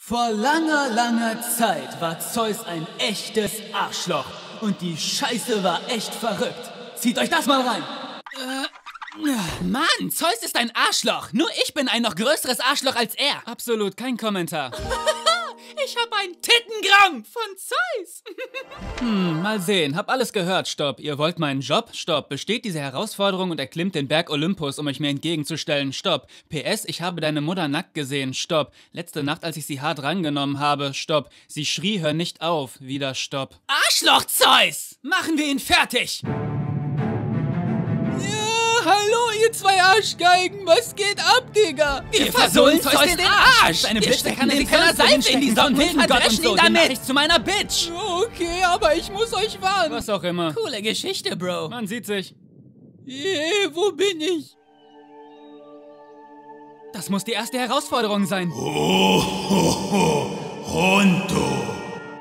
Vor langer, langer Zeit war Zeus ein echtes Arschloch. Und die Scheiße war echt verrückt. Zieht euch das mal rein. Mann, Zeus ist ein Arschloch. Nur ich bin ein noch größeres Arschloch als er. Absolut kein Kommentar. Ich hab ein Tittengramm von Zeus. Mal sehen. Hab alles gehört. Stopp. Ihr wollt meinen Job? Stopp. Besteht diese Herausforderung und erklimmt den Berg Olympus, um euch mir entgegenzustellen? Stopp. PS, ich habe deine Mutter nackt gesehen. Stopp. Letzte Nacht, als ich sie hart rangenommen habe. Stopp. Sie schrie, hör nicht auf. Wieder Stopp. Arschloch Zeus! Machen wir ihn fertig! Hallo, ihr zwei Arschgeigen. Was geht ab, Digga? Wir versohlen Zeus den Arsch! Seine Bitch, der kann in seiner Seife in die Sonne und verdreschen ihn damit! Zu meiner Bitch! Okay, aber ich muss euch warnen. Was auch immer. Coole Geschichte, Bro. Man sieht sich. Wo bin ich? Das muss die erste Herausforderung sein. Hondo.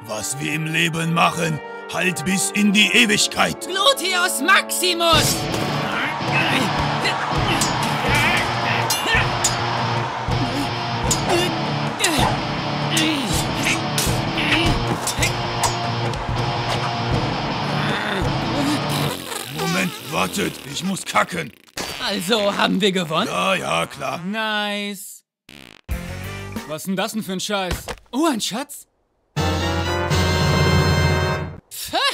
Was wir im Leben machen, halt bis in die Ewigkeit. Gluteus Maximus! Moment, wartet, ich muss kacken. Also, haben wir gewonnen? Ja, klar. Nice. Was ist denn das denn für ein Scheiß? Oh, ein Schatz?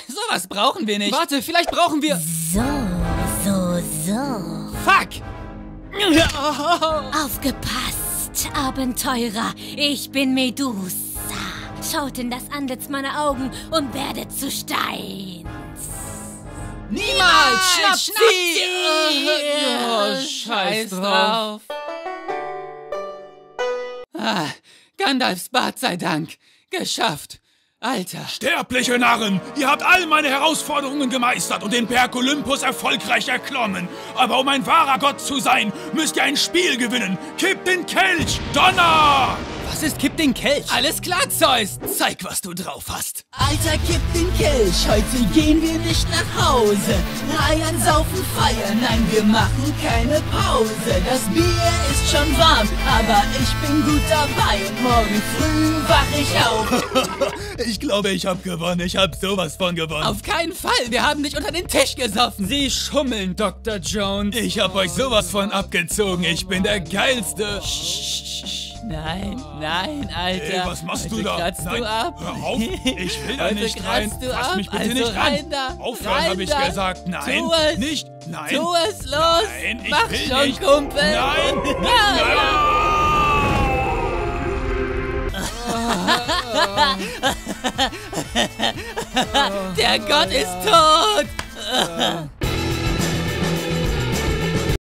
Sowas brauchen wir nicht. Warte, vielleicht brauchen wir... So. Fuck! Aufgepasst, Abenteurer. Ich bin Medusa. Schaut in das Antlitz meiner Augen und werdet zu Stein. Niemals! Schnapp sie! Oh, scheiß drauf. Gandalfs Bart sei Dank. Geschafft. Alter. Sterbliche Narren, ihr habt all meine Herausforderungen gemeistert und den Berg Olympus erfolgreich erklommen. Aber um ein wahrer Gott zu sein, müsst ihr ein Spiel gewinnen. Kippt den Kelch! Donner! Was ist Kipp den Kelch? Alles klar, Zeus. Zeig, was du drauf hast. Alter, kipp den Kelch, heute gehen wir nicht nach Hause. Reiern, saufen, feiern, nein, wir machen keine Pause. Das Bier ist schon warm, aber ich bin gut dabei. Und morgen früh wach ich auf. Ich glaube, ich hab gewonnen. Ich hab sowas von gewonnen. Auf keinen Fall, wir haben dich unter den Tisch gesoffen. Sie schummeln, Dr. Jones. Ich hab euch sowas von abgezogen. Ich bin der Geilste. Nein, Alter. Ey, was machst heute du da? Kratzt Nein, du ab? hör auf. Ich will da Heute nicht rein. kratzt du Fass ab. mich bitte Also nicht rein ran. da. Aufhören, Rein habe ich da. gesagt. Nein, Tu es. nicht. Nein. Tu es, los. Nein, ich Mach will schon, nicht. Kumpel. Nein. Der Gott ist tot.